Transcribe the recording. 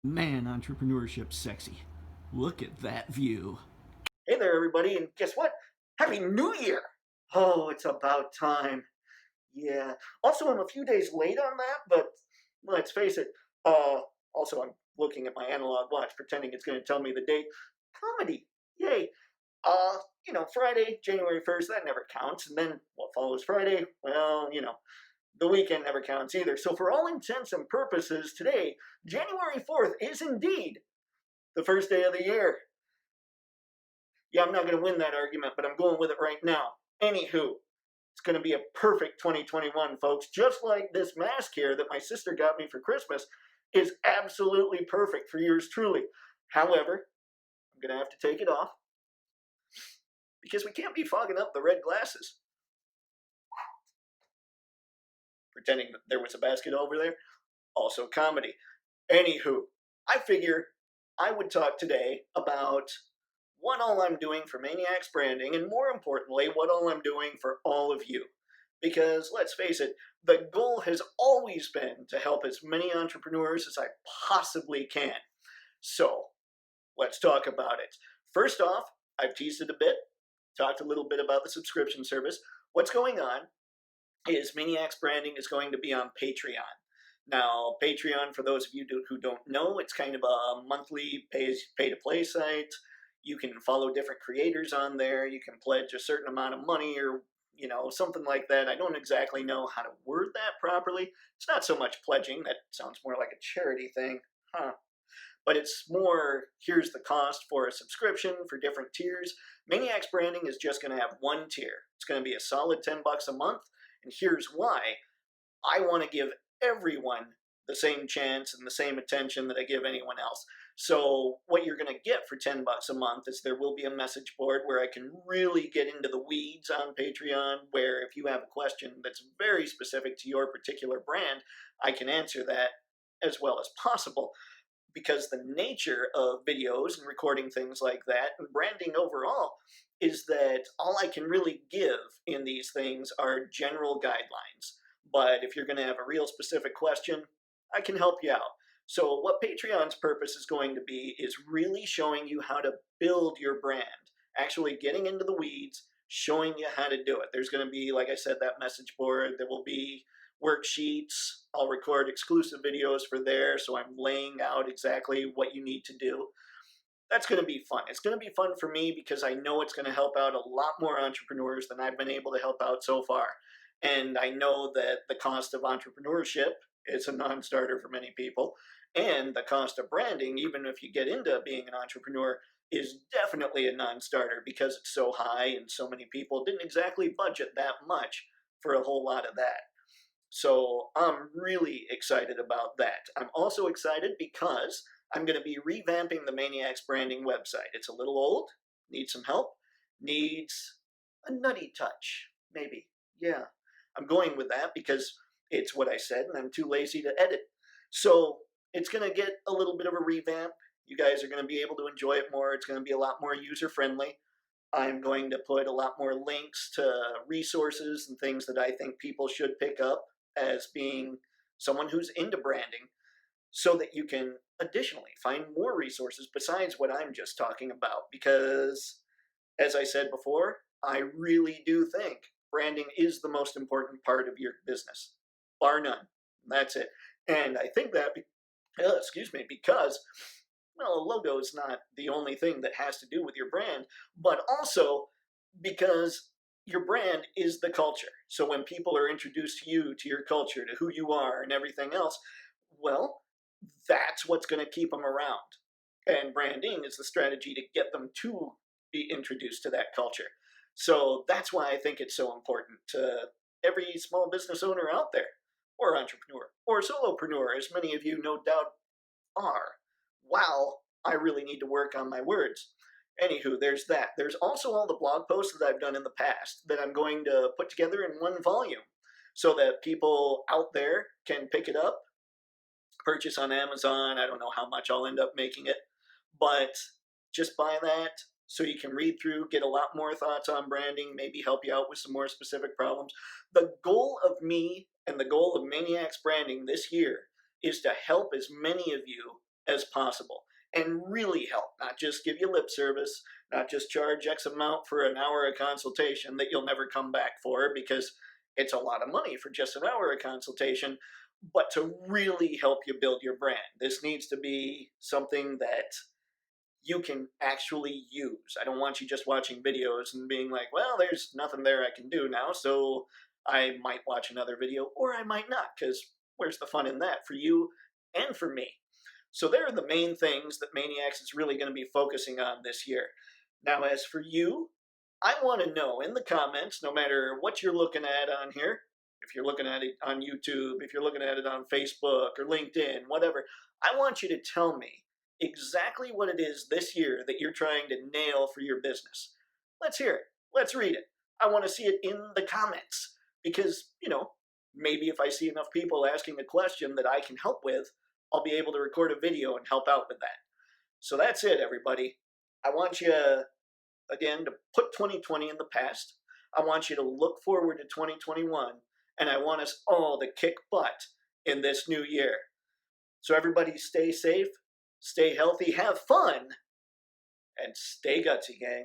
Man, entrepreneurship's sexy. Look at that view. Hey there, everybody, and guess what? Happy New Year! Oh, it's about time. Yeah. Also, I'm a few days late on that, but let's face it. Uh, also, I'm looking at my analog watch, pretending it's going to tell me the date. Comedy, yay! Uh, Friday, January 1st, that never counts. And then what follows Friday? Well, the weekend never counts either. So, for all intents and purposes, today, January 4th, is indeed the first day of the year. Yeah, I'm not going to win that argument, but I'm going with it right now. Anywho, it's going to be a perfect 2021, folks. Just like this mask here that my sister got me for Christmas is absolutely perfect for yours truly. However, I'm going to have to take it off because we can't be fogging up the red glasses. Pretending that there was a basket over there. Also comedy. Anywho, I figure I would talk today about what all I'm doing for Mayniax Branding, and more importantly, what all I'm doing for all of you. Because let's face it, the goal has always been to help as many entrepreneurs as I possibly can. So let's talk about it. First off, I've teased it a bit, talked a little bit about the subscription service. What's going on is Mayniax Branding is going to be on Patreon. Now, Patreon, for those of you who don't know, it's kind of a monthly pay-to-play site. You can follow different creators on there. You can pledge a certain amount of money or, something like that. I don't exactly know how to word that properly. It's not so much pledging. That sounds more like a charity thing. Huh. But it's more, here's the cost for a subscription for different tiers. Mayniax Branding is just going to have one tier. It's going to be a solid $10 a month. And here's why. I want to give everyone the same chance and the same attention that I give anyone else. So what you're going to get for $10 a month is there will be a message board where I can really get into the weeds on Patreon, where if you have a question that's very specific to your particular brand, I can answer that as well as possible. Because the nature of videos and recording things like that and branding overall is that all I can really give in these things are general guidelines. But if you're going to have a real specific question, I can help you out. So what Patreon's purpose is going to be is really showing you how to build your brand, actually getting into the weeds, showing you how to do it. There's going to be, like I said, that message board. There will be worksheets. I'll record exclusive videos for there, so I'm laying out exactly what you need to do. That's going to be fun. It's going to be fun for me because I know it's going to help out a lot more entrepreneurs than I've been able to help out so far. And I know that the cost of entrepreneurship is a non-starter for many people. And the cost of branding, even if you get into being an entrepreneur, is definitely a non-starter because it's so high and so many people didn't exactly budget that much for a whole lot of that. So I'm really excited about that. I'm also excited because I'm going to be revamping the Mayniax Branding website. It's a little old, needs some help, needs a nutty touch, maybe. Yeah, I'm going with that because it's what I said and I'm too lazy to edit. So it's going to get a little bit of a revamp. You guys are going to be able to enjoy it more. It's going to be a lot more user friendly. I'm going to put a lot more links to resources and things that I think people should pick up as being someone who's into branding so that you can additionally find more resources besides what I'm just talking about. Because, as I said before, I really do think branding is the most important part of your business, bar none. That's it. And I think that, because well, a logo is not the only thing that has to do with your brand, but also because your brand is the culture. So when people are introduced to you, to your culture, to who you are, and everything else, well, that's what's going to keep them around. And branding is the strategy to get them to be introduced to that culture. So that's why I think it's so important to every small business owner out there, or entrepreneur, or solopreneur, as many of you no doubt are. Wow, I really need to work on my words. Anywho, there's that. There's also all the blog posts that I've done in the past that I'm going to put together in one volume so that people out there can pick it up, purchase on Amazon. I don't know how much I'll end up making it, but just buy that so you can read through, get a lot more thoughts on branding, maybe help you out with some more specific problems. The goal of me and the goal of Mayniax Branding this year is to help as many of you as possible and really help, not just give you lip service, not just charge X amount for an hour of consultation that you'll never come back for because it's a lot of money for just an hour of consultation, but to really help you build your brand. This needs to be something that you can actually use. I don't want you just watching videos and being like, well, there's nothing there I can do now, so I might watch another video or I might not, because where's the fun in that for you and for me? So there are the main things that Mayniax is really going to be focusing on this year. Now, as for you, I want to know in the comments, no matter what you're looking at on here, if you're looking at it on YouTube, if you're looking at it on Facebook or LinkedIn, whatever, I want you to tell me exactly what it is this year that you're trying to nail for your business. Let's hear it. Let's read it. I want to see it in the comments because, maybe if I see enough people asking a question that I can help with, I'll be able to record a video and help out with that. So that's it, everybody. I want you, again, to put 2020 in the past. I want you to look forward to 2021, and I want us all to kick butt in this new year. So everybody stay safe, stay healthy, have fun, and stay gutsy, gang.